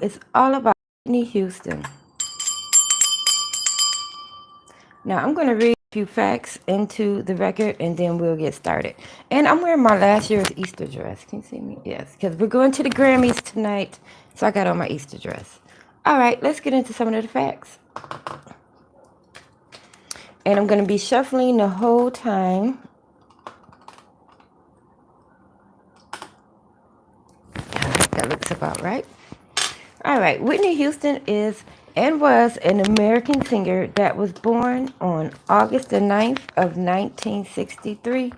is all about Whitney Houston. Now, I'm going to read a few facts into the record, and then we'll get started. And I'm wearing my last year's Easter dress. Can you see me? Yes, because we're going to the Grammys tonight, so I got on my Easter dress. All right, let's get into some of the facts. And I'm going to be shuffling the whole time. That looks about right. All right, Whitney Houston is and was an American singer that was born on August the 9th of 1963.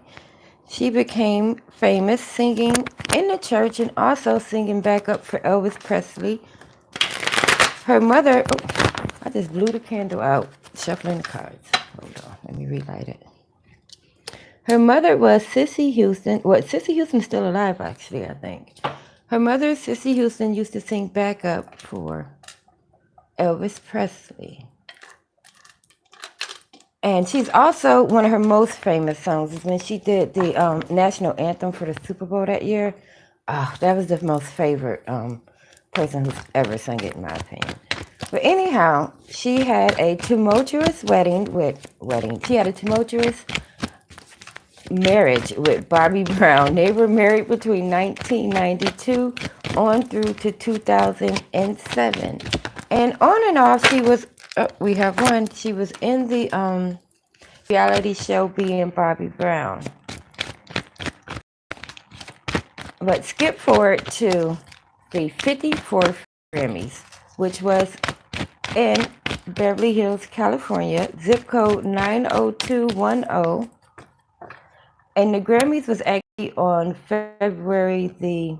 She became famous singing in the church and also singing backup for Elvis Presley. Her mother, oh, I just blew the candle out, shuffling the cards. Hold on, let me relight it. Her mother was Sissy Houston. Well, Sissy Houston's still alive, actually, I think. Her mother, Sissy Houston, used to sing backup for Elvis Presley. And she's also, one of her most famous songs is when she did the national anthem for the Super Bowl that year. Oh, that was the most favorite person who's ever sung it, in my opinion. But anyhow, she had a tumultuous She had a tumultuous marriage with Bobby Brown. They were married between 1992 on through to 2007. And on and off, she was, we have one, she was in the reality show Being Bobby Brown. But skip forward to the 54th Grammys, which was in Beverly Hills, California, zip code 90210. And the Grammys was actually on February the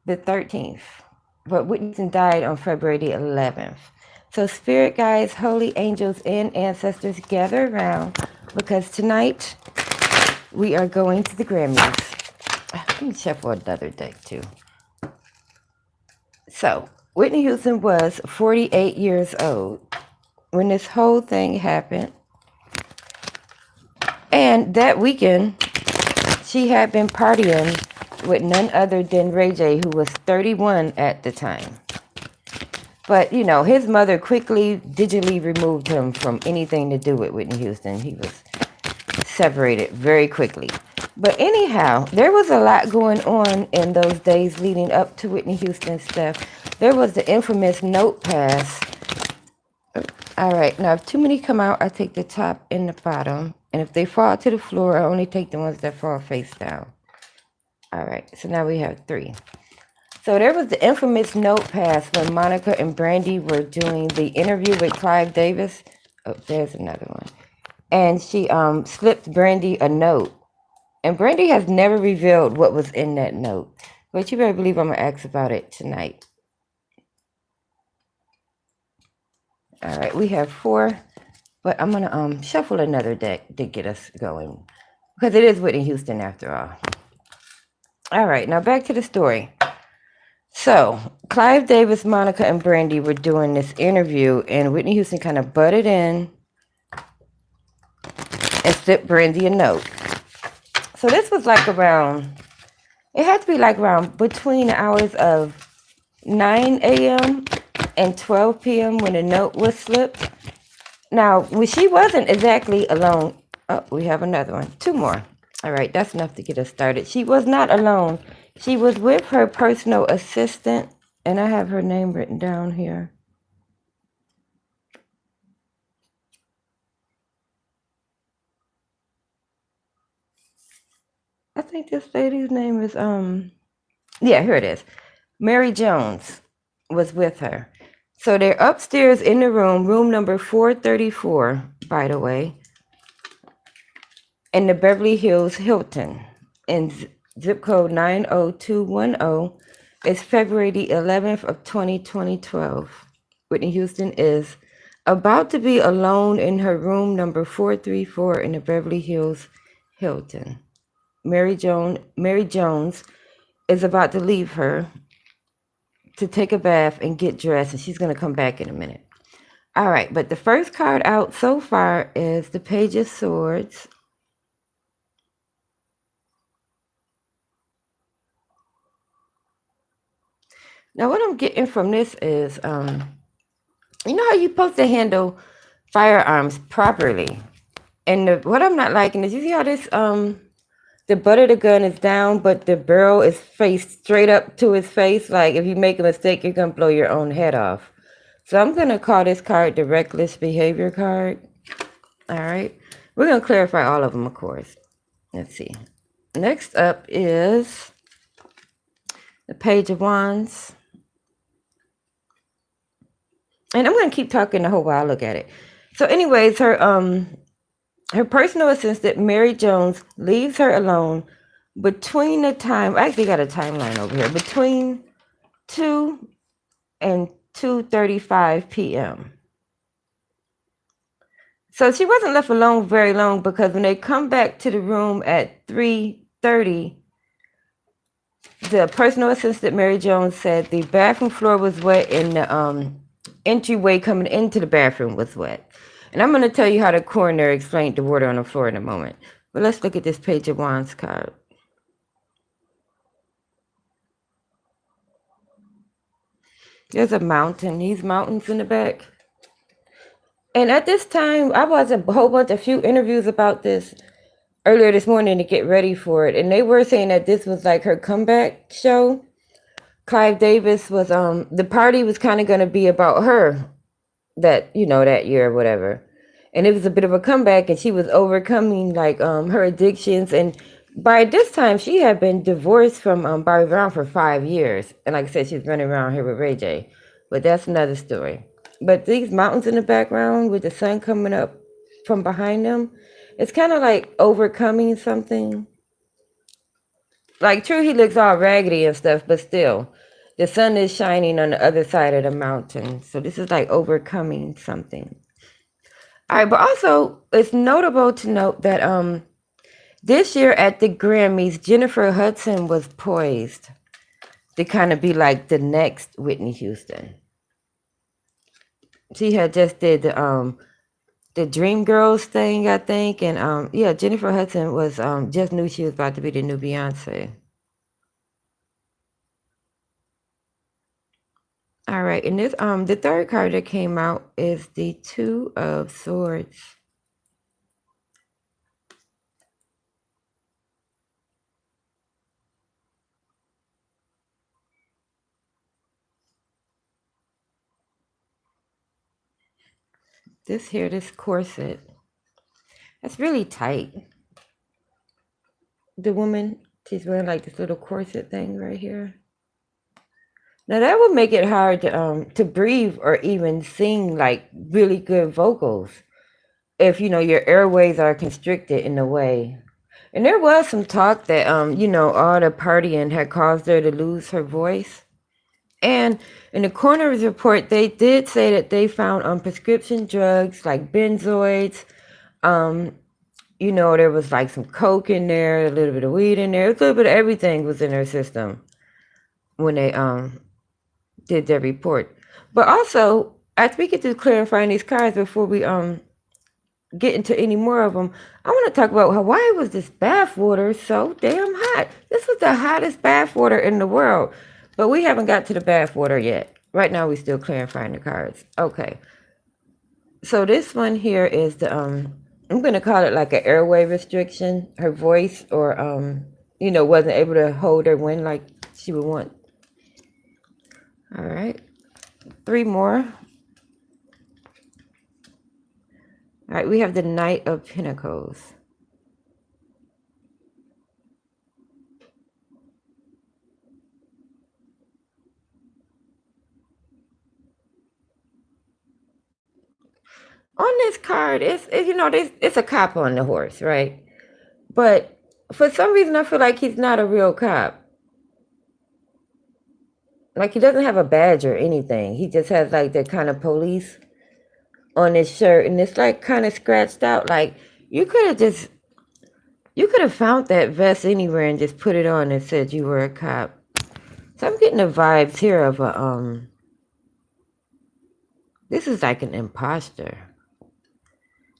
13th. But Whitney died on February the 11th. So spirit guides, holy angels, and ancestors gather around because tonight we are going to the Grammys. Let me shuffle another deck too. So Whitney Houston was 48 years old when this whole thing happened. And that weekend, she had been partying with none other than Ray J, who was 31 at the time. But, you know, his mother quickly digitally removed him from anything to do with Whitney Houston. He was separated very quickly. But anyhow, there was a lot going on in those days leading up to Whitney Houston's death. There was the infamous note pass. All right, now if too many come out, I take the top and the bottom. And if they fall to the floor, I only take the ones that fall face down. All right, so now we have 3. So there was the infamous note pass when Monica and Brandy were doing the interview with Clive Davis. Oh, there's another one. And she slipped Brandy a note. And Brandy has never revealed what was in that note. But you better believe I'm going to ask about it tonight. All right, we have 4. But I'm going to shuffle another deck to get us going. Because it is Whitney Houston after all. All right, now back to the story. So, Clive Davis, Monica, and Brandy were doing this interview, and Whitney Houston kind of butted in and slipped Brandy a note. So this was like around, it had to be like around between the hours of 9 a.m. and 12 p.m. when the note was slipped. Now, she wasn't exactly alone. Oh, we have another one. 2 more. All right, that's enough to get us started. She was not alone. She was with her personal assistant, and I have her name written down here. I think this lady's name is, yeah, here it is. Mary Jones was with her. So they're upstairs in the room number 434, by the way, in the Beverly Hills Hilton, in zip code 90210. It's February the 11th of 2012. Whitney Houston is about to be alone in her room number 434 in the Beverly Hills Hilton. Mary Jones is about to leave her to take a bath and get dressed, and she's going to come back in a minute. All right, but the first card out so far is the Page of Swords. Now, what I'm getting from this is, you know how you're supposed to handle firearms properly. And what I'm not liking is, you see how this, the butt of the gun is down, but the barrel is faced straight up to his face. Like, if you make a mistake, you're going to blow your own head off. So I'm going to call this card the reckless behavior card. All right. We're going to clarify all of them, of course. Let's see. Next up is the Page of Wands. And I'm going to keep talking the whole while I look at it. So anyways, her personal assistant, Mary Jones, leaves her alone between the time, I actually got a timeline over here, between 2 and 2:35 p.m. So she wasn't left alone very long, because when they come back to the room at 3:30, the personal assistant, Mary Jones, said the bathroom floor was wet and the entryway coming into the bathroom was wet. And I'm going to tell you how the coroner explained the water on the floor in a moment. But let's look at this Page of Wands card. There's a mountain, these mountains in the back. And at this time, I was a few interviews about this earlier this morning to get ready for it. And they were saying that this was like her comeback show. Clive Davis was, the party was kind of going to be about her that year or whatever. And it was a bit of a comeback, and she was overcoming like her addictions. And by this time, she had been divorced from Bobby Brown for 5 years. And like I said, she's running around here with Ray J. But that's another story. But these mountains in the background with the sun coming up from behind them, it's kind of like overcoming something. Like, true, he looks all raggedy and stuff, but still, the sun is shining on the other side of the mountain. So this is like overcoming something. All right, but also it's notable to note that this year at the Grammys, Jennifer Hudson was poised to kind of be like the next Whitney Houston. She had just did the Dreamgirls thing, I think, and yeah, Jennifer Hudson was just knew she was about to be the new Beyonce. All right, and this the third card that came out is the Two of Swords. This corset, that's really tight. The woman, she's wearing like this little corset thing right here. Now that would make it hard to breathe or even sing like really good vocals if your airways are constricted in a way. And there was some talk that all the partying had caused her to lose her voice. And in the coroner's report, they did say that they found prescription drugs like benzoids. There was like some coke in there, a little bit of weed in there, a little bit of everything was in her system when they did their report. But also, as we get to clarifying these cards before we get into any more of them, I want to talk about why was this bath water so damn hot? This was the hottest bath water in the world. But we haven't got to the bath water yet. Right now, we're still clarifying the cards. Okay. So this one here is the, I'm going to call it like an airway restriction. Her voice or, wasn't able to hold her wind like she would want. All right. 3 more. All right, we have the Knight of Pentacles. On this card, it's a cop on the horse, right? But for some reason, I feel like he's not a real cop. Like, he doesn't have a badge or anything. He just has like that kind of police on his shirt, and it's like kind of scratched out. Like, you could have found that vest anywhere and just put it on and said you were a cop. So I'm getting the vibes here of this is like an imposter.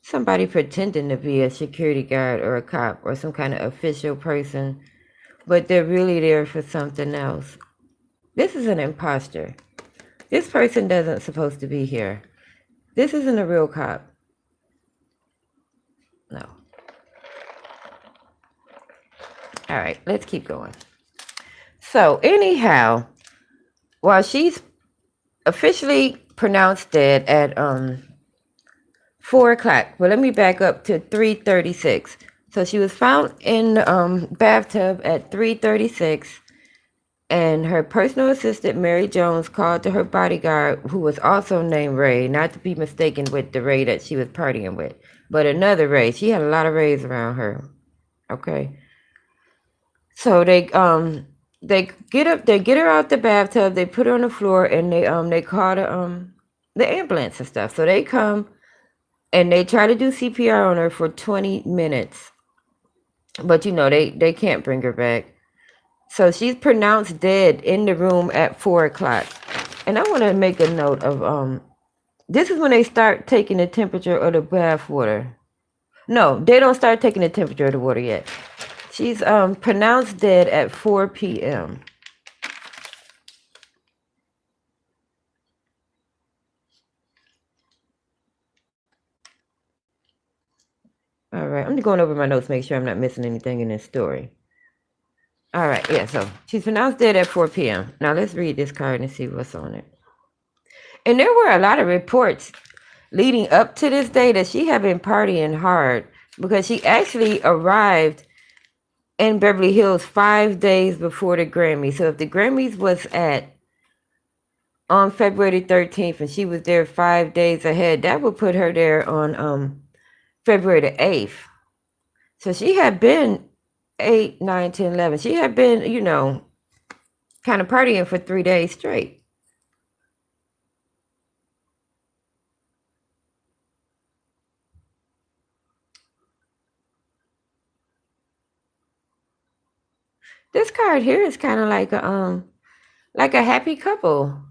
Somebody pretending to be a security guard or a cop or some kind of official person, but they're really there for something else. This is an imposter. This person doesn't supposed to be here. This isn't a real cop. No. All right, let's keep going. So anyhow, while she's officially pronounced dead at 4 o'clock. Well, let me back up to 3:36. So she was found in the bathtub at 3:36, and her personal assistant Mary Jones called to her bodyguard, who was also named Ray, not to be mistaken with the Ray that she was partying with, but another Ray. She had a lot of Rays around her. Okay. So they get her out the bathtub, they put her on the floor, and they call the ambulance and stuff. So they come and they try to do CPR on her for 20 minutes. But they can't bring her back. So she's pronounced dead in the room at 4 o'clock. And I want to make a note of this is when they start taking the temperature of the bath water. No, they don't start taking the temperature of the water yet. She's pronounced dead at 4 p.m. All right, I'm going over my notes, make sure I'm not missing anything in this story. All right, yeah, so she's pronounced dead at 4 p.m. Now let's read this card and see what's on it. And there were a lot of reports leading up to this day that she had been partying hard, because she actually arrived in Beverly Hills 5 days before the Grammys. So if the Grammys was on February 13th and she was there 5 days ahead, that would put her there on February the 8th. So she had been 8, 9, 10, 11. She had been, kind of partying for 3 days straight. This card here is kind of like a happy couple.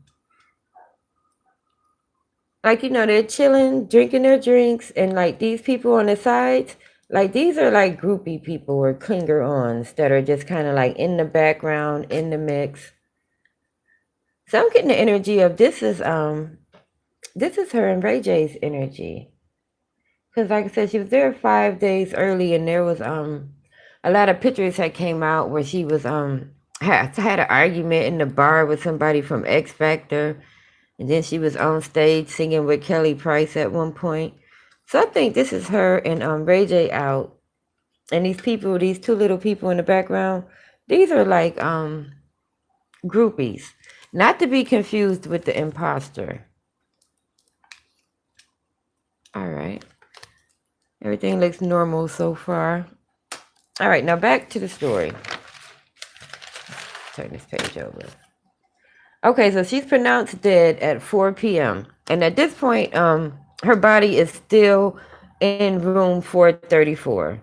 Like, they're chilling, drinking their drinks, and like these people on the sides, like these are like groupie people or clinger-ons that are just kind of like in the background, in the mix. So I'm getting the energy of this is her and Ray J's energy. Because like I said, she was there 5 days early, and there was a lot of pictures that came out where she was had an argument in the bar with somebody from X Factor. And then she was on stage singing with Kelly Price at one point. So I think this is her and Ray J out. And these people, these two little people in the background, these are like groupies. Not to be confused with the imposter. All right. Everything looks normal so far. All right, now back to the story. Turn this page over. Okay, so she's pronounced dead at 4 p.m. And at this point, her body is still in room 434.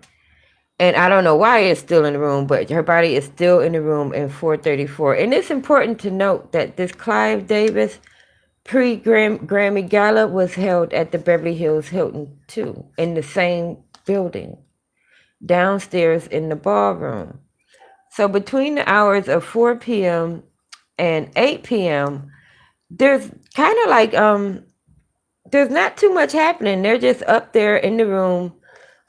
And I don't know why it's still in the room, but her body is still in the room in 434. And it's important to note that this Clive Davis pre-Grammy Gala was held at the Beverly Hills Hilton, too, in the same building, downstairs in the ballroom. So between the hours of 4 p.m. and 8 p.m., there's kind of like, there's not too much happening. They're just up there in the room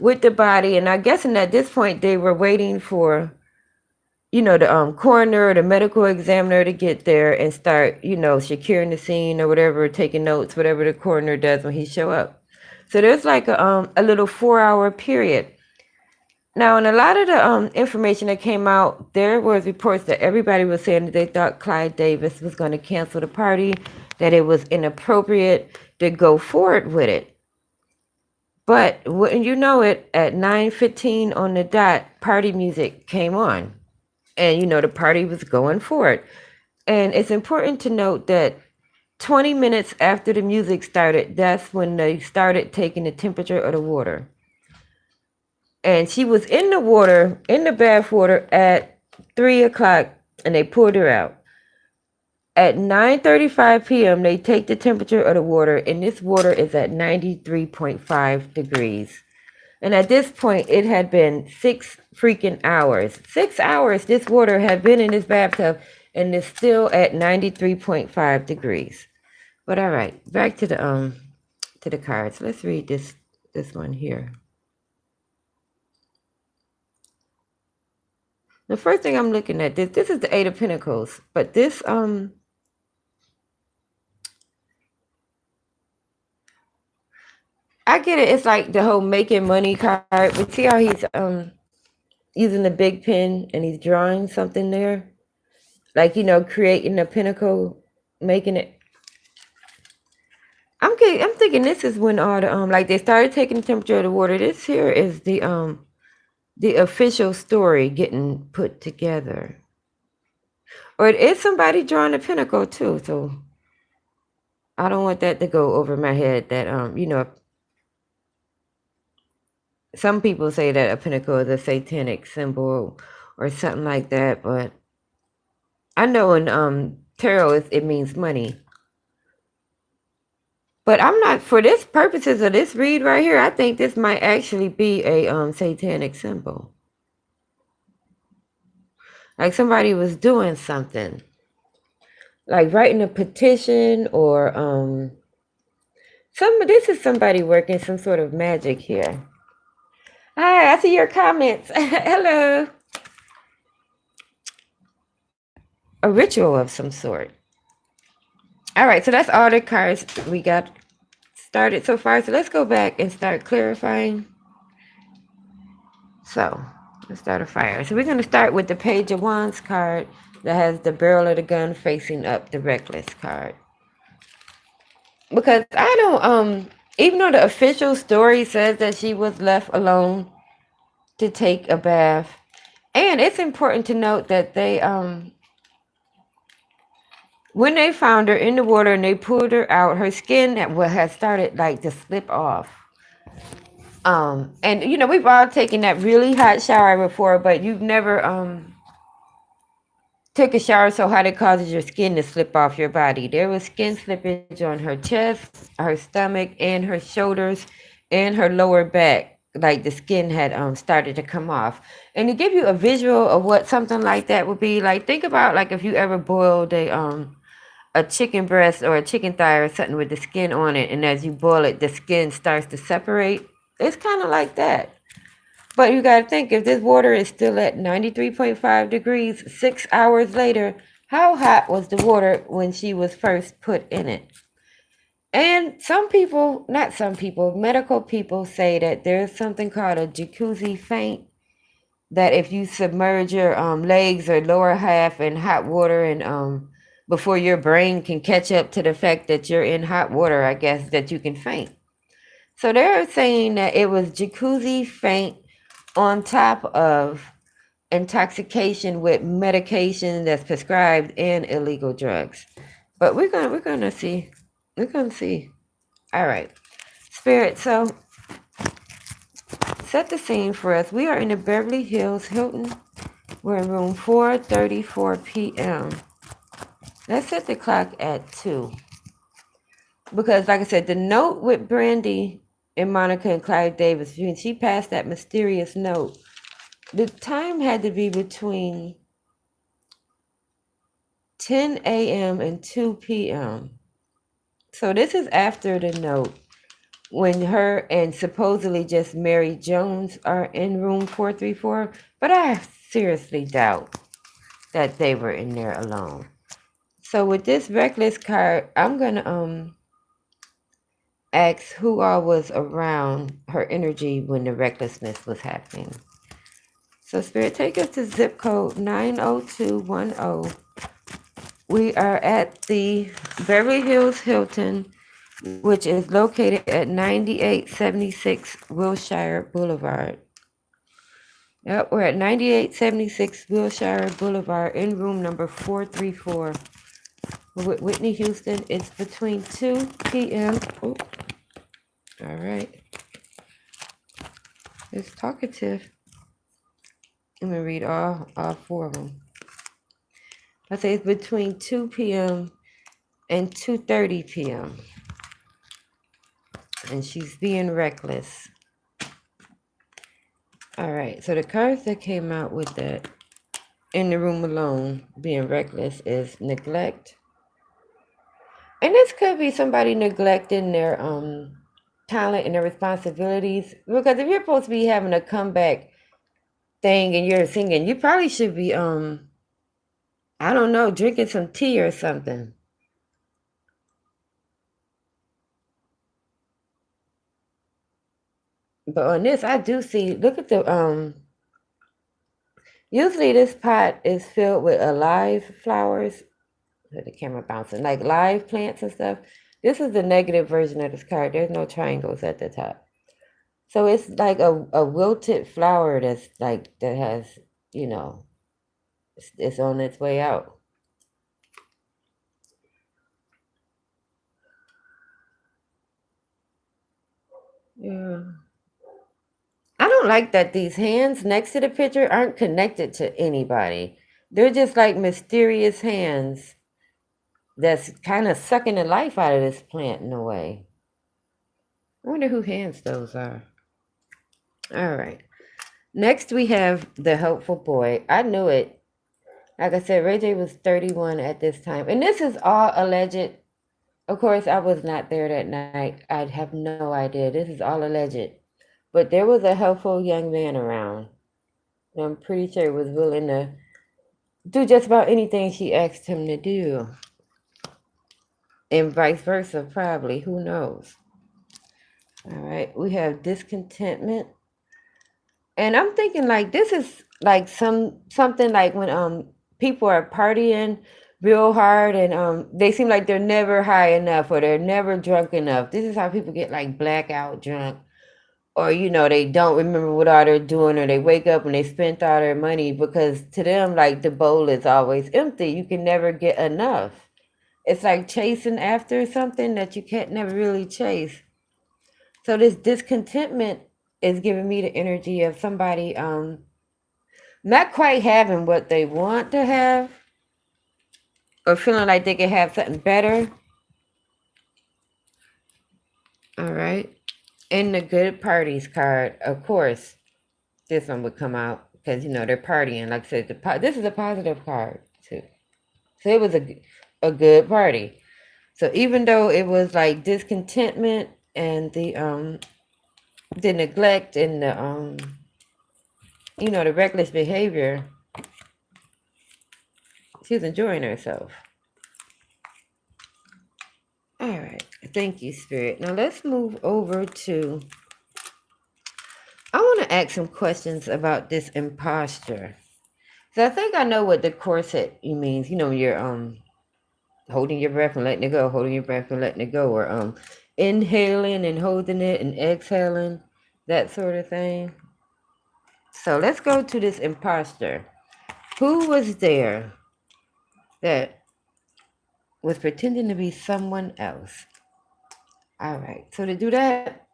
with the body. And I'm guessing at this point they were waiting for, the coroner or the medical examiner to get there and start, securing the scene or whatever, taking notes, whatever the coroner does when he show up. So there's like a little 4-hour period. Now, in a lot of the information that came out, there was reports that everybody was saying that they thought Clive Davis was going to cancel the party, that it was inappropriate to go forward with it. But wouldn't you know it, at 9:15 on the dot, party music came on. And, the party was going forward. And it's important to note that 20 minutes after the music started, that's when they started taking the temperature of the water. And she was in the water, in the bath water at 3 o'clock, and they pulled her out. At 9:35 p.m., they take the temperature of the water, and this water is at 93.5 degrees. And at this point, it had been 6 freaking hours. 6 hours this water had been in this bathtub, and it's still at 93.5 degrees. But all right, back to the cards. Let's read this one here. The first thing I'm looking at, this is the Eight of Pentacles, but this I get it. It's like the whole making money card. But see how he's using the big pen and he's drawing something there, like creating a pinnacle, making it. I'm thinking this is when all the like they started taking the temperature of the water. This here is the official story getting put together, or it is somebody drawing a pinnacle too. So I don't want that to go over my head. That some people say that a pinnacle is a satanic symbol or something like that, but I know in tarot it means money. But I'm not, for this purposes of this read right here, I think this might actually be a satanic symbol. Like somebody was doing something. Like writing a petition or this is somebody working some sort of magic here. Hi, I see your comments. Hello. A ritual of some sort. All right, so that's all the cards we got started so far. So let's go back and start clarifying. So let's start a fire. So we're going to start with the Page of Wands card that has the barrel of the gun facing up, the Reckless card. Because I don't, even though the official story says that she was left alone to take a bath, and it's important to note that they, when they found her in the water and they pulled her out, her skin had started like to slip off. And we've all taken that really hot shower before, but you've never took a shower so hot it causes your skin to slip off your body. There was skin slippage on her chest, her stomach, and her shoulders, and her lower back. Like the skin had started to come off. And to give you a visual of what something like that would be, like think about like if you ever boiled a chicken breast or a chicken thigh or something with the skin on it, and as you boil it, the skin starts to separate. It's kind of like that. But you got to think, if this water is still at 93.5 degrees 6 hours later, how hot was the water when she was first put in it? And medical people say that there's something called a jacuzzi faint, that if you submerge your legs or lower half in hot water and before your brain can catch up to the fact that you're in hot water, I guess that you can faint. So they're saying that it was jacuzzi faint on top of intoxication with medication that's prescribed and illegal drugs. But we're gonna see. We're gonna see. All right, Spirit. So set the scene for us. We are in the Beverly Hills Hilton. We're in room 4:34 p.m. Let's set the clock at 2. Because like I said, the note with Brandy and Monica and Clive Davis, when she passed that mysterious note, the time had to be between 10 a.m. and 2 p.m. So this is after the note, when her and supposedly just Mary Jones are in room 434. But I seriously doubt that they were in there alone. So with this Reckless card, I'm going to ask who all was around her energy when the recklessness was happening. So Spirit, take us to zip code 90210. We are at the Beverly Hills Hilton, which is located at 9876 Wilshire Boulevard. Yep, we're at 9876 Wilshire Boulevard in room number 434. With Whitney, Houston. It's between 2 p.m. Oh, all right. It's talkative. I'm going to read all 4 of them. I say it's between 2 p.m. and 2:30 p.m. And she's being reckless. All right, so the cards that came out with that. in the room alone, being reckless, is neglect. And this could be somebody neglecting their talent and their responsibilities. Because if you're supposed to be having a comeback thing and you're singing, you probably should be I don't know, drinking some tea or something. But on this, I do see, look at the usually this pot is filled with alive flowers. The camera bouncing, like live plants and stuff. This is the negative version of this card. There's no triangles at the top. So it's like a wilted flower that's like, that has, you know, it's on its way out. Yeah. I don't like that these hands next to the picture aren't connected to anybody. They're just like mysterious hands that's kind of sucking the life out of this plant in a way. I wonder who hands those are. All right. Next, we have the helpful boy. I knew it. Like I said, Ray J was 31 at this time. And this is all alleged. Of course, I was not there that night. I'd have no idea. This is all alleged. But there was a helpful young man around. And I'm pretty sure he was willing to do just about anything she asked him to do. And vice versa, probably. Who knows? All right. We have discontentment. And I'm thinking like this is like something like when people are partying real hard and they seem like they're never high enough or they're never drunk enough. This is how people get like blackout drunk, or they don't remember what all they're doing, or they wake up and they spent all their money, because to them like the bowl is always empty. You can never get enough. It's like chasing after something that you can't never really chase. So this discontentment is giving me the energy of somebody not quite having what they want to have, or feeling like they can have something better. All right. And the good parties card, of course, this one would come out because they're partying. Like I said, this is a positive card too. So it was a good party. So even though it was like discontentment and the neglect and the reckless behavior, she was enjoying herself. All right. Thank you, Spirit. Now let's move over to, I want to ask some questions about this impostor. So I think I know what the corset means. You're holding your breath and letting it go, holding your breath and letting it go, or inhaling and holding it and exhaling, that sort of thing. So let's go to this impostor. Who was there that was pretending to be someone else? All right. So to do that,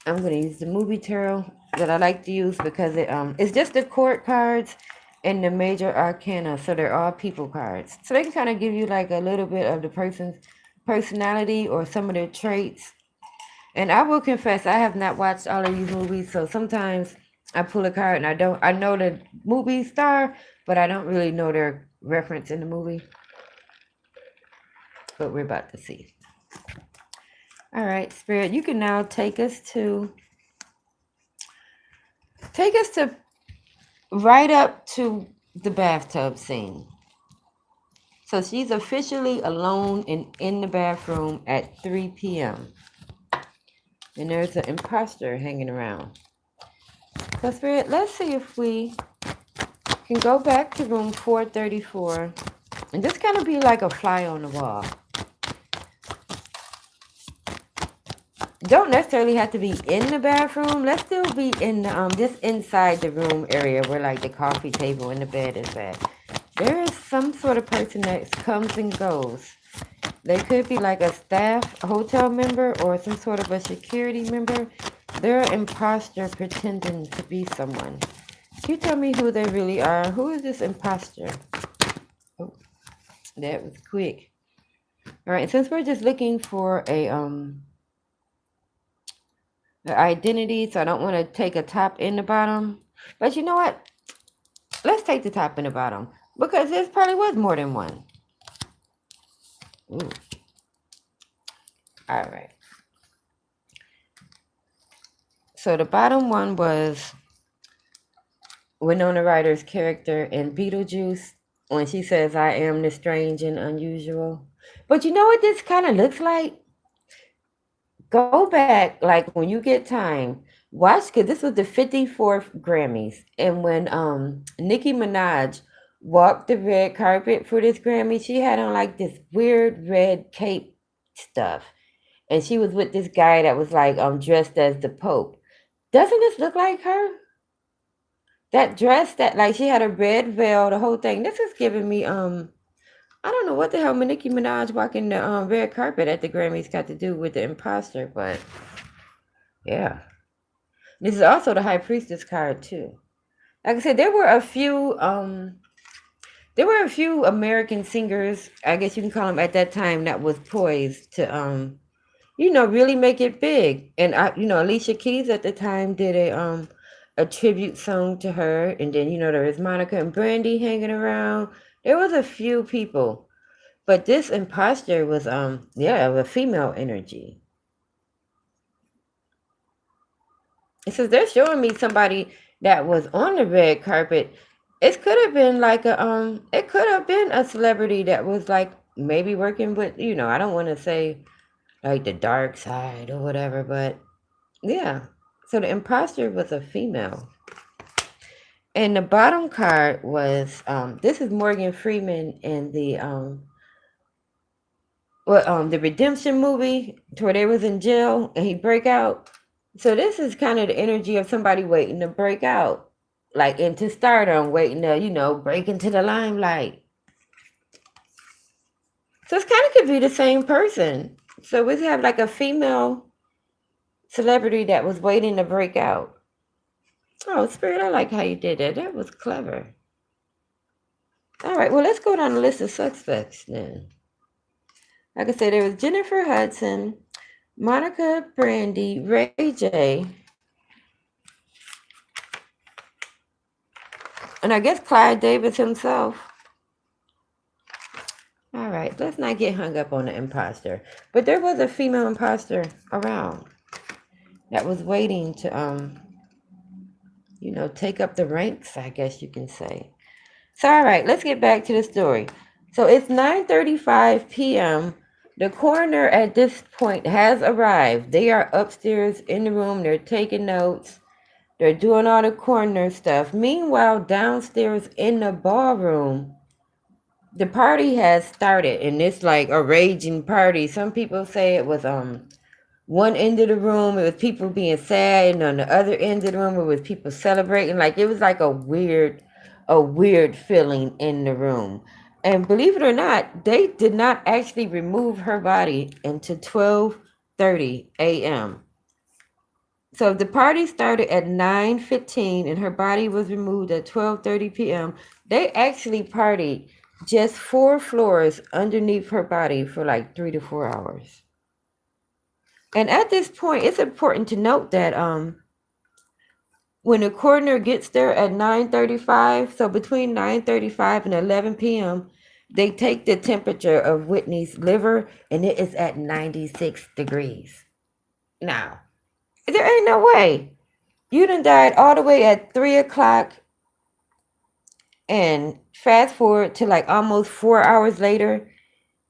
I'm going to use the movie tarot that I like to use because it's just the court cards and the major arcana, so they're all people cards. So they can kind of give you like a little bit of the person's personality or some of their traits. And I will confess, I have not watched all of these movies, so sometimes I pull a card and I know the movie star, but I don't really know their reference in the movie. But we're about to see. All right, Spirit, you can now take us to right up to the bathtub scene. So she's officially alone and in the bathroom at 3 p.m. And there's an imposter hanging around. So Spirit, let's see if we can go back to room 434 and just kind of be like a fly on the wall. Don't necessarily have to be in the bathroom. Let's still be in the, just inside the room area where like the coffee table and the bed is at. There is some sort of person that comes and goes. They could be like a staff, a hotel member, or some sort of a security member. They're an imposter pretending to be someone. Can you tell me who they really are? Who is this imposter? Oh, that was quick. All right, since we're just looking for the identity, so I don't want to take a top and the bottom. But you know what? Let's take the top and the bottom because this probably was more than one. Ooh. All right. So the bottom one was Winona Ryder's character in Beetlejuice when she says, "I am the strange and unusual." But you know what this kind of looks like? Go back, like when you get time, watch, because this was the 54th Grammys. And when Nicki Minaj walked the red carpet for this Grammy, she had on like this weird red cape stuff. And she was with this guy that was like dressed as the Pope. Doesn't this look like her? That dress, that like she had a red veil, the whole thing. This is giving me I don't know what the hell Nicki Minaj walking the red carpet at the Grammys got to do with the imposter, but yeah. This is also the High Priestess card too. Like I said, there were a few American singers, I guess you can call them at that time, that was poised to really make it big. And Alicia Keys at the time did a tribute song to her, and then there was Monica and Brandy hanging around. There was a few people, but this imposter was of a female energy. It says they're showing me somebody that was on the red carpet. It could have been like it could have been a celebrity that was like maybe working with, I don't want to say like the dark side or whatever, but yeah. So the imposter was a female. And the bottom card was this is Morgan Freeman in the Redemption movie where they was in jail and he break out. So this is kind of the energy of somebody waiting to break out, like into stardom, waiting to, break into the limelight. So it's kind of could be the same person. So we have like a female celebrity that was waiting to break out. Oh, Spirit, I like how you did that. That was clever. All right, well, let's go down the list of suspects then. Like I said, there was Jennifer Hudson, Monica Brandy, Ray J, and I guess Clyde Davis himself. All right, let's not get hung up on the imposter. But there was a female imposter around that was waiting to, take up the ranks, I guess you can say. So, all right, let's get back to the story. So it's 9:35 p.m. The coroner at this point has arrived. They are upstairs in the room. They're taking notes. They're doing all the coroner stuff. Meanwhile, downstairs in the ballroom, the party has started, and it's like a raging party. Some people say it was one end of the room, it was people being sad, and on the other end of the room, it was people celebrating. Like it was like a weird feeling in the room. And believe it or not, they did not actually remove her body until 12:30 a.m. So the party started at 9:15 and her body was removed at 12:30 p.m. They actually partied just 4 floors underneath her body for like 3 to 4 hours. And at this point, it's important to note that when the coroner gets there at 9:35, so between 9:35 and 11 p.m., they take the temperature of Whitney's liver, and it is at 96 degrees. Now, there ain't no way. You done died all the way at 3 o'clock, and fast forward to like almost 4 hours later,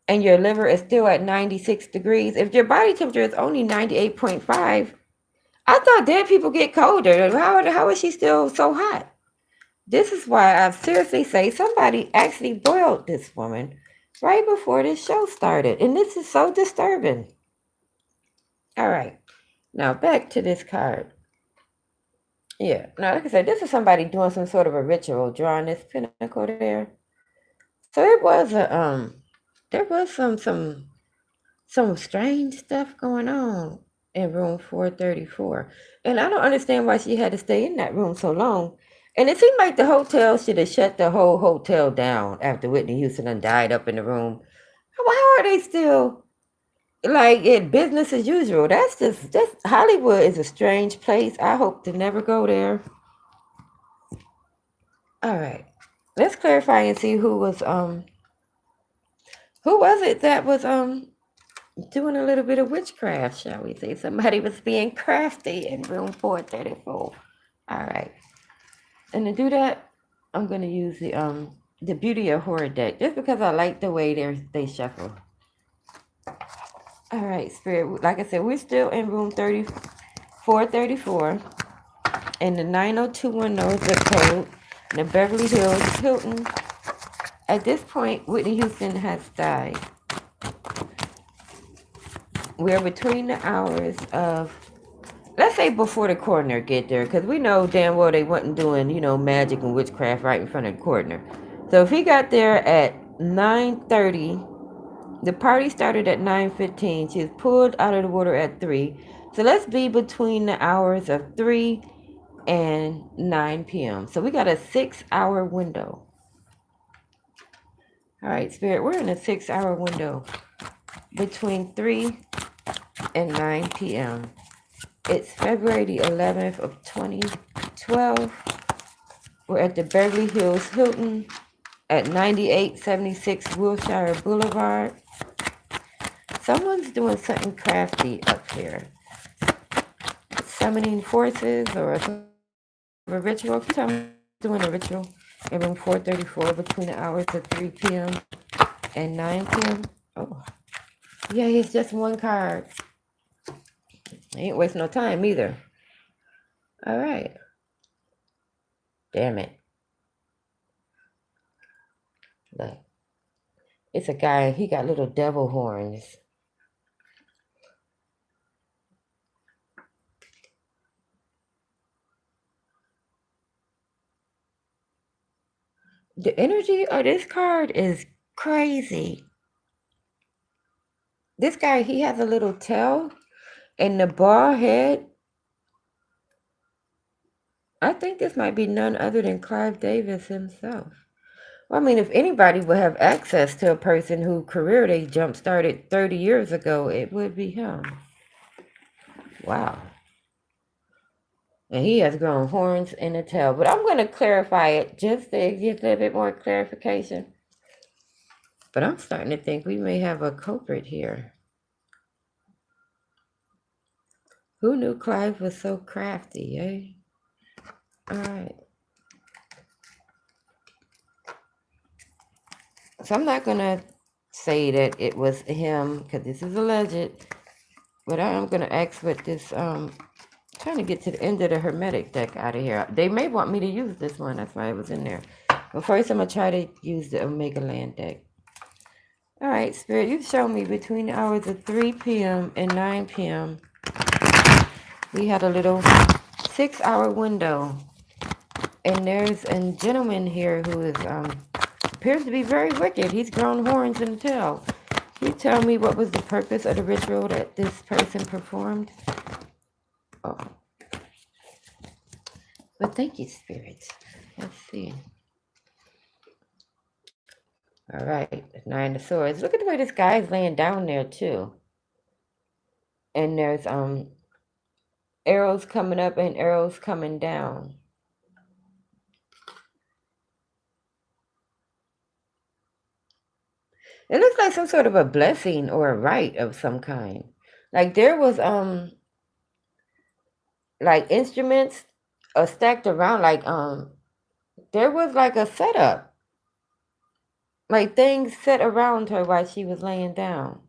and your liver is still at 96 degrees. If your body temperature is only 98.5, I thought dead people get colder. How is she still so hot? This is why I seriously say somebody actually boiled this woman right before this show started. And this is so disturbing. All right. Now back to this card. Yeah. Now, like I said, this is somebody doing some sort of a ritual, drawing this pinnacle there. So it was there was some strange stuff going on in room 434. And I don't understand why she had to stay in that room so long. And it seemed like the hotel should have shut the whole hotel down after Whitney Houston done died up in the room. How are they still like in business as usual? That's Hollywood is a strange place. I hope to never go there. All right. Let's clarify and see who was it that was doing a little bit of witchcraft, shall we say? Somebody was being crafty in room 434. All right. And to do that, I'm gonna use the Beauty of Horror deck just because I like the way they shuffle. All right, Spirit. Like I said, we're still in room 434 in the 90210 zip code in the Beverly Hills Hilton. At this point, Whitney Houston has died. We're between the hours of, let's say before the coroner get there, because we know damn well they wasn't doing, magic and witchcraft right in front of the coroner. So if he got there at 9:30, the party started at 9:15. She was pulled out of the water at 3. So let's be between the hours of 3 and 9 p.m. So we got a 6-hour window. All right, Spirit, we're in a 6-hour window between 3 and 9 p.m. It's February the 11th of 2012. We're at the Beverly Hills Hilton at 9876 Wilshire Boulevard. Someone's doing something crafty up here. Summoning forces or a ritual. Can you tell me doing a ritual in room 434 between the hours of 3 p.m. and 9 p.m.? Oh, yeah, it's just one card. I ain't wasting no time either. All right. Damn it. Look. It's a guy, he got little devil horns. The energy of this card is crazy. This guy, he has a little tail and the bald head. I think this might be none other than Clive Davis himself. Well, I mean, if anybody would have access to a person whose career they jump-started 30 years ago, it would be him. Wow. And he has grown horns and a tail. But I'm going to clarify it just to get a little bit more clarification. But I'm starting to think we may have a culprit here. Who knew Clive was so crafty, eh? All right. So I'm not going to say that it was him because this is alleged. But I am going to ask what this, trying to get to the end of the Hermetic deck out of here. They may want me to use this one. That's why it was in there. But first I'm going to try to use the Omega Land deck. All right, Spirit, you've shown me between the hours of 3 p.m. and 9 p.m. we had a little 6-hour window. And there's a gentleman here who is appears to be very wicked. He's grown horns and a tail. Can you tell me what was the purpose of the ritual that this person performed? Oh. But thank you, Spirit. Let's see. All right, 9 of Swords. Look at the way this guy is laying down there, too. And there's arrows coming up and arrows coming down. It looks like some sort of a blessing or a rite of some kind. Like there was like instruments stacked around, like there was like a setup. Like things set around her while she was laying down.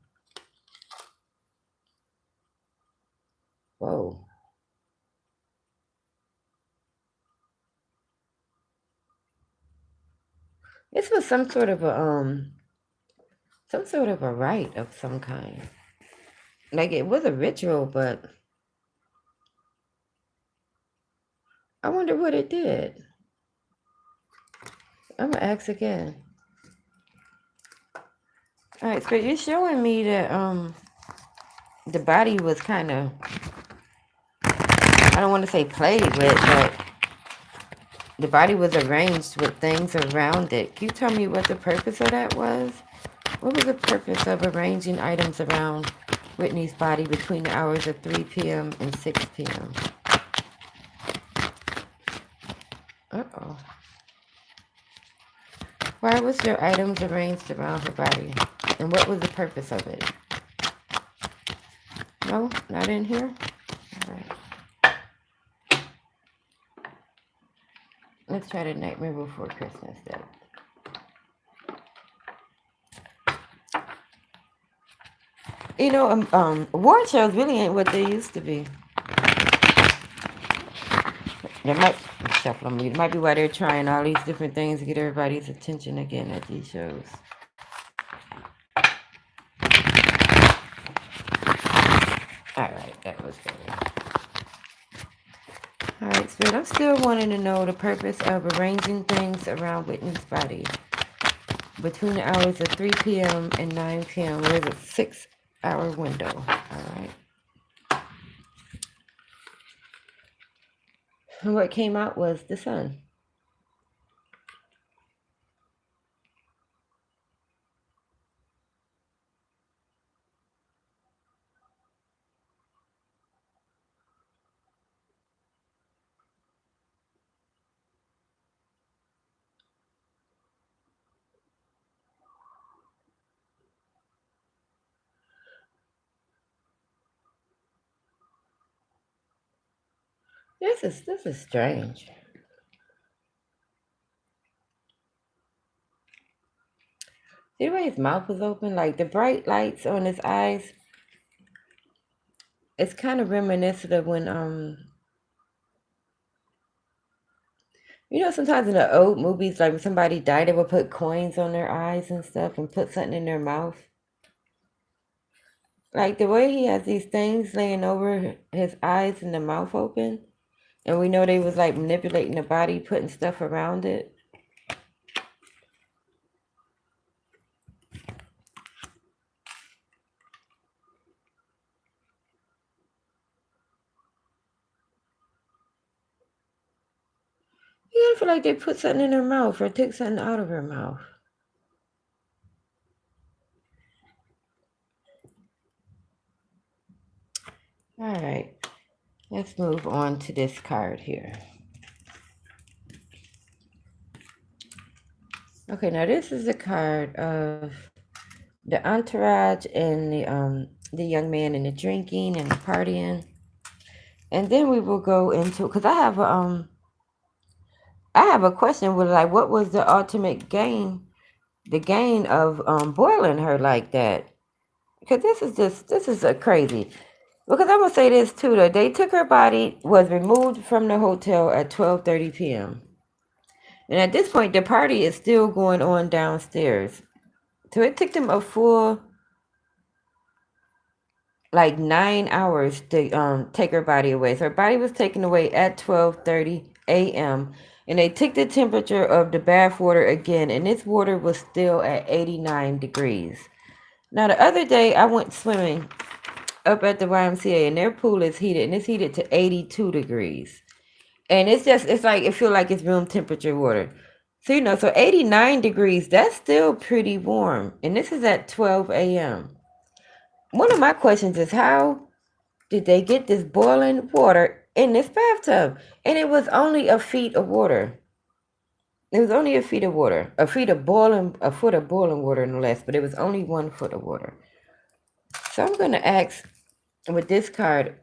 Whoa. This was some sort of a rite of some kind. Like it was a ritual, but I wonder what it did. I'm gonna ask again. All right, so you're showing me that the body was kind of, I don't want to say played with, but the body was arranged with things around it. Can you tell me what the purpose of that was? What was the purpose of arranging items around Whitney's body between the hours of 3 p.m. and 6 p.m.? Uh-oh. Why was there items arranged around her body? And what was the purpose of it? No, not in here? All right. Let's try the Nightmare Before Christmas then. You know, award shows really ain't what they used to be. It might shuffle them. It might be why they're trying all these different things to get everybody's attention again at these shows. All right, that was better. All right, Spirit, I'm still wanting to know the purpose of arranging things around Whitney's body between the hours of 3 p.m. and 9 p.m. There's a 6-hour window. All right. And what came out was the sun. This is strange. See the way his mouth was open? Like the bright lights on his eyes. It's kind of reminiscent of when you know, sometimes in the old movies, like when somebody died, they would put coins on their eyes and stuff and put something in their mouth. Like the way he has these things laying over his eyes and the mouth open. And we know they was like manipulating the body, putting stuff around it. You feel like they put something in her mouth or took something out of her mouth. All right, let's move on to this card here. Okay, now this is a card of the entourage and the young man and the drinking and the partying, and then we will go into because I have a question with like what was the ultimate gain, the gain of boiling her like that? Because this is a crazy. Because I'm gonna say this too though. They took her body, was removed from the hotel at 12:30 p.m. And at this point the party is still going on downstairs. So it took them a full like 9 hours to take her body away. So her body was taken away at 12:30 a.m. and they took the temperature of the bath water again, and this water was still at 89 degrees. Now the other day I went swimming up at the YMCA and their pool is heated and it's heated to 82 degrees. And it's like it feels like it's room temperature water. So you know, so 89 degrees, that's still pretty warm. And this is at 12 a.m. One of my questions is how did they get this boiling water in this bathtub? And it was only a feet of water. It was only a feet of water. A foot of boiling water no less, but it was only 1 foot of water. So I'm gonna ask with this card,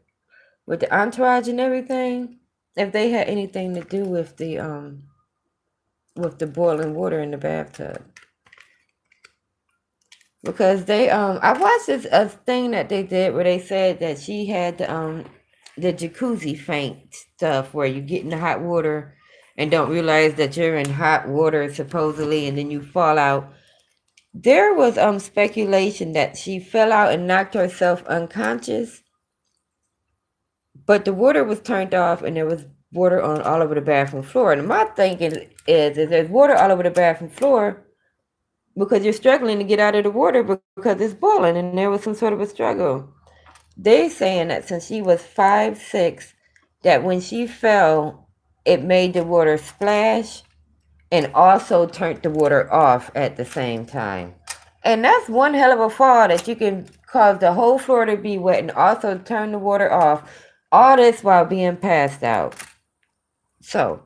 with the entourage and everything, if they had anything to do with the boiling water in the bathtub. Because they I watched this a thing that they did where they said that she had the jacuzzi faint stuff where you get in the hot water and don't realize that you're in hot water supposedly and then you fall out. There was speculation that she fell out and knocked herself unconscious, but the water was turned off and there was water on all over the bathroom floor. And my thinking is there's water all over the bathroom floor because you're struggling to get out of the water because it's boiling and there was some sort of a struggle. They saying that since she was 5'6", that when she fell, it made the water splash and also turned the water off at the same time. And that's one hell of a fall that you can cause the whole floor to be wet and also turn the water off. All this while being passed out. So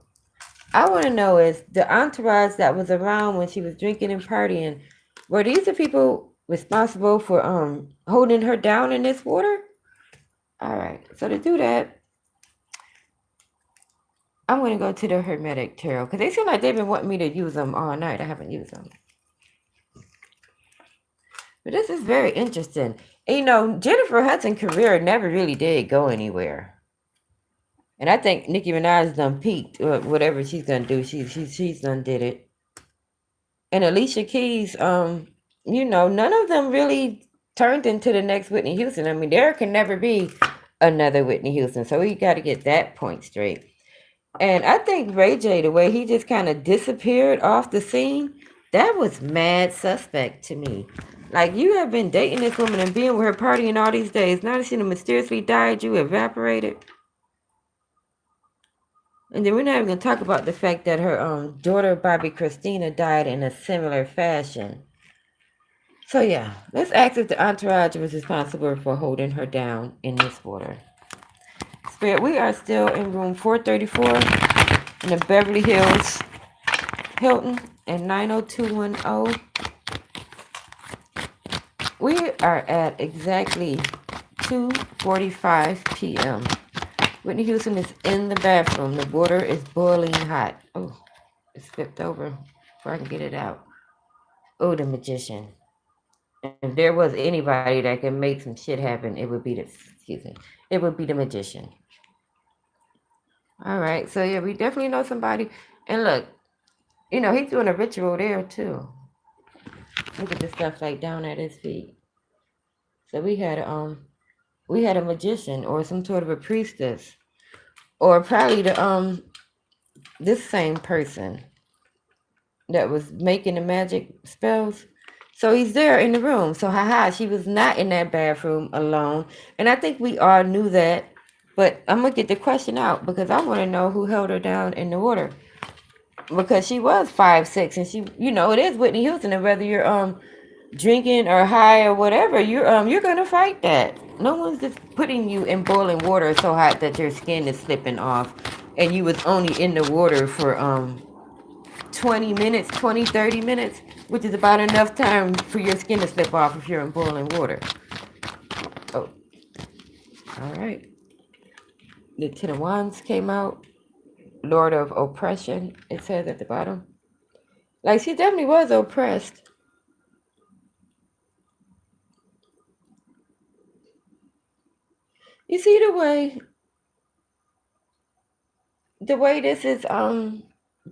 I want to know is the entourage that was around when she was drinking and partying, were these the people responsible for holding her down in this water? All right. So to do that, I'm going to go to the Hermetic Tarot because they seem like they've been wanting me to use them all night. I haven't used them. But this is very interesting. And, you know, Jennifer Hudson's career never really did go anywhere. And I think Nicki Minaj done peaked. Whatever she's going to do, she's done did it. And Alicia Keys, you know, none of them really turned into the next Whitney Houston. I mean, there can never be another Whitney Houston. So we got to get that point straight. And I think Ray J, the way he just kind of disappeared off the scene, that was mad suspect to me. Like, you have been dating this woman and being with her partying all these days. Now that she mysteriously died, you evaporated. And then we're not even going to talk about the fact that her daughter, Bobby Christina, died in a similar fashion. So yeah, let's ask if the entourage was responsible for holding her down in this water. Spirit, we are still in room 434 in the Beverly Hills Hilton and 90210. We are at exactly 2:45 p.m. Whitney Houston is in the bathroom. The water is boiling hot. Oh, it flipped over before I can get it out. Oh, the magician. If there was anybody that could make some shit happen, it would be it would be the magician. All right, so yeah, we definitely know somebody. And look, you know, he's doing a ritual there too. Look at the stuff like down at his feet. So we had a magician or some sort of a priestess, or probably the this same person that was making the magic spells. So he's there in the room. So haha, she was not in that bathroom alone. And I think we all knew that. But I'm gonna get the question out because I want to know who held her down in the water. Because she was 5'6", and she, you know, it is Whitney Houston, and whether you're drinking or high or whatever, you're gonna fight that. No one's just putting you in boiling water so hot that your skin is slipping off, and you was only in the water for 20 minutes, 30 minutes, which is about enough time for your skin to slip off if you're in boiling water. Oh, all right. The Ten of Wands came out. Lord of Oppression, it says at the bottom. Like, she definitely was oppressed. You see the way this is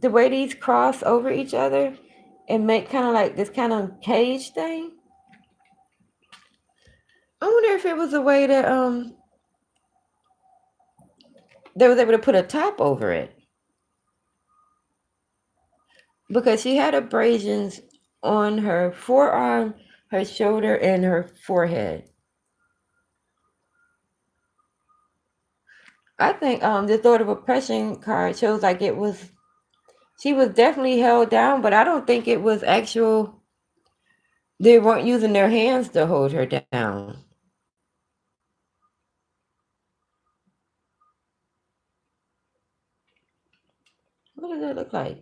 the way these cross over each other and make kind of like this kind of cage thing. I wonder if it was a way that they was able to put a top over it. Because she had abrasions on her forearm, her shoulder, and her forehead. I think the Lord of Oppression card shows like she was definitely held down, but I don't think it was actual. They weren't using their hands to hold her down. What does that look like?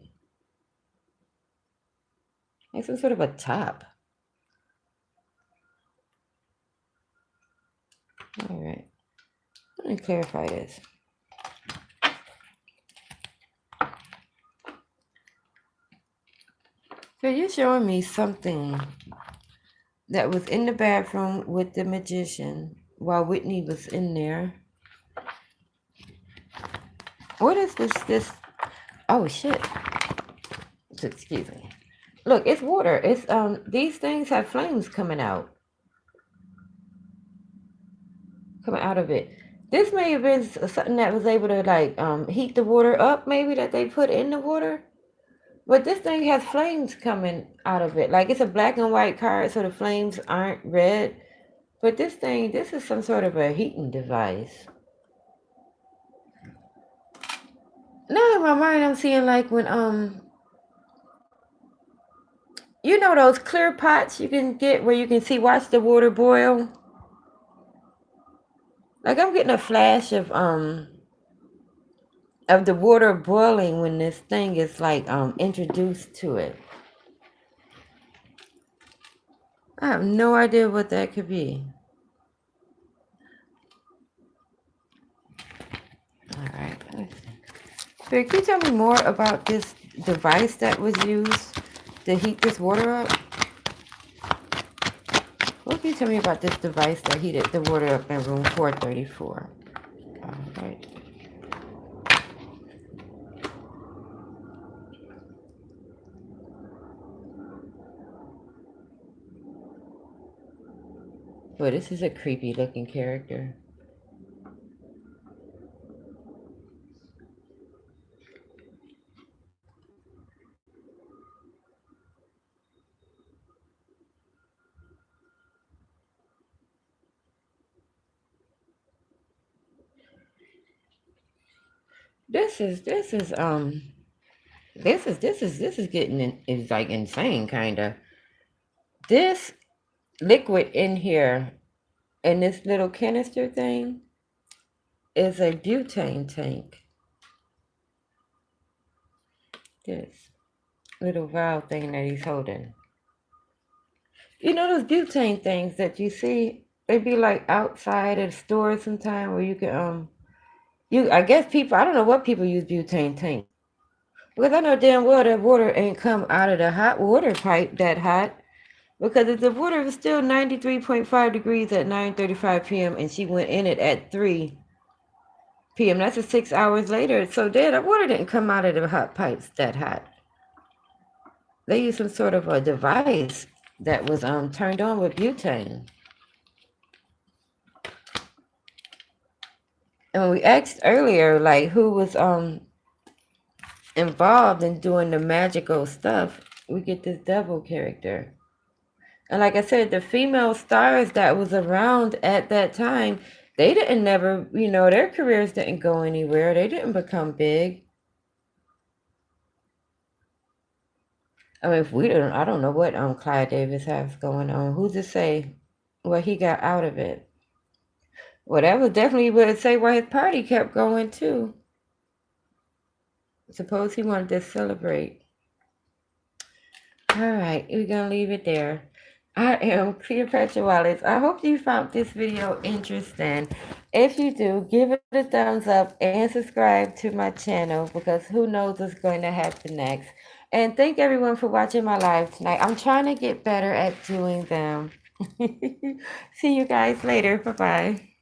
Like some sort of a top. All right. Let me clarify this. So you're showing me something that was in the bathroom with the magician while Whitney was in there. What is this? Oh shit. Excuse me. Look, it's water. It's these things have flames coming out of it. This may have been something that was able to like heat the water up, maybe that they put in the water. But this thing has flames coming out of it. Like, it's a black and white card, so the flames aren't red. But this is some sort of a heating device. Now in my mind, I'm seeing like when you know those clear pots you can get where you can watch the water boil. Like, I'm getting a flash of of the water boiling when this thing is like introduced to it. I have no idea what that could be. All right. Spirit, can you tell me more about this device that was used to heat this water up? What can you tell me about this device that heated the water up in room 434? All right. Well, this is a creepy looking character. This is getting is like insane kind of. This liquid in here in this little canister thing is a butane tank. This little valve thing that he's holding. You know those butane things that you see? They be like outside at stores sometime where you can you I guess people I don't know what people use butane tank. Because I know damn well that water ain't come out of the hot water pipe that hot. Because if the water was still 93.5 degrees at 9:35 p.m. and she went in it at 3 p.m., that's a 6 hours later. So that water didn't come out of the hot pipes that hot. They used some sort of a device that was turned on with butane. And when we asked earlier, like who was involved in doing the magical stuff, we get this double character. And like I said, the female stars that was around at that time, they didn't never, their careers didn't go anywhere. They didn't become big. I mean, if we don't, I don't know what Clyde Davis has going on. Who's to say what he got out of it? Well, that was definitely would say why his party kept going too. Suppose he wanted to celebrate. All right, we're gonna leave it there. I am Cleopatra Wallace. I hope you found this video interesting. If you do, give it a thumbs up and subscribe to my channel because who knows what's going to happen next. And thank everyone for watching my live tonight. I'm trying to get better at doing them. See you guys later. Bye-bye.